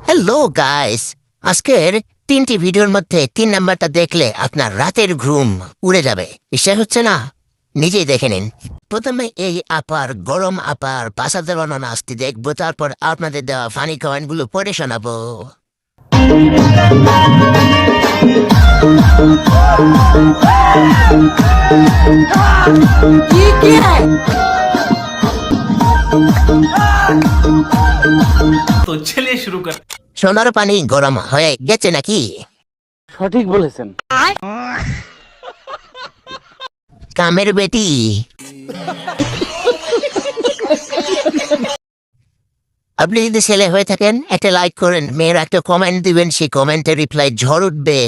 Hello guys, আজকের 3টি ভিডিওর মধ্যে 3 নাম্বারটা দেখলে আপনার রাতের ঘুম উড়ে যাবে। বিশ্বাস হচ্ছে না? নিজেই দেখে নিন। প্রথমে এই গরম আপার বাসাতে বানানো নাস্তি দেখবো, তারপর আপনাদের দেওয়া ফানি কয়েনগুলো পড়ে শোনাবো। तो चलिए शुरू कर। সোনার পানি গরম হয়ে গেছে নাকি? সঠিক বলেছেন। কামের বেটি। আপনি যদি ছেলে হয়ে থাকেন একটা লাইক করেন, মেয়েরা একটা কমেন্ট দিবেন, সেই কমেন্টে রিপ্লাই ঝড় উঠবে।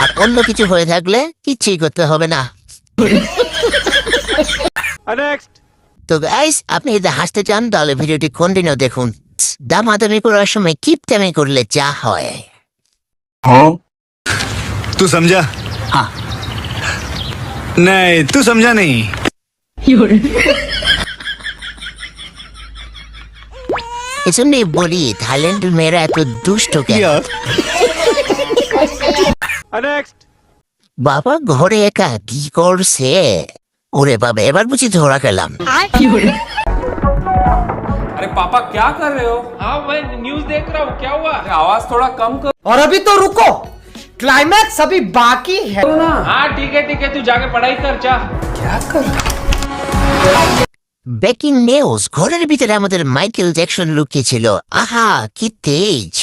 আর অন্য কিছু হয়ে থাকলে কিচ্ছুই করতে হবে না। তো গাইস, আপনি যদি হাসতে চান তাহলে ভিডিওটি কন্টিনিউ দেখুন। দামাদামি করার সময় কিপটামি করলে যা হয়। तू समझा? हाँ। नहीं, तू समझा नहीं। এজন্যই বলি থাইল্যান্ডের মেয়েরা এত দুষ্ট কেন? বাবা ঘরে একা কি করছে? ওরে বাবা, এবার বুঝি ধরা খেলাম। अरे पापा क्या कर रहे हो? हाँ मैं न्यूज देख रहा हूँ। क्या हुआ? अरे आवाज थोड़ा कम करो और अभी तो रुको, क्लाइमैक्स अभी बाकी है ना। हाँ ठीक है तू जाके पढ़ाई कर जा। क्या कर? ব্রেকিং নিউজ, ঘরের ভিতরে আমাদের মাইকেল জ্যাকসন লুকিয়ে ছিল। আহা কি তেজ!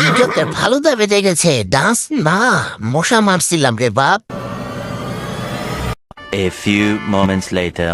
ইজ্জতের ভালো দাবে দেখেছে, ডান্স না মশা মারছিলাম রে বাপ। A few moments later.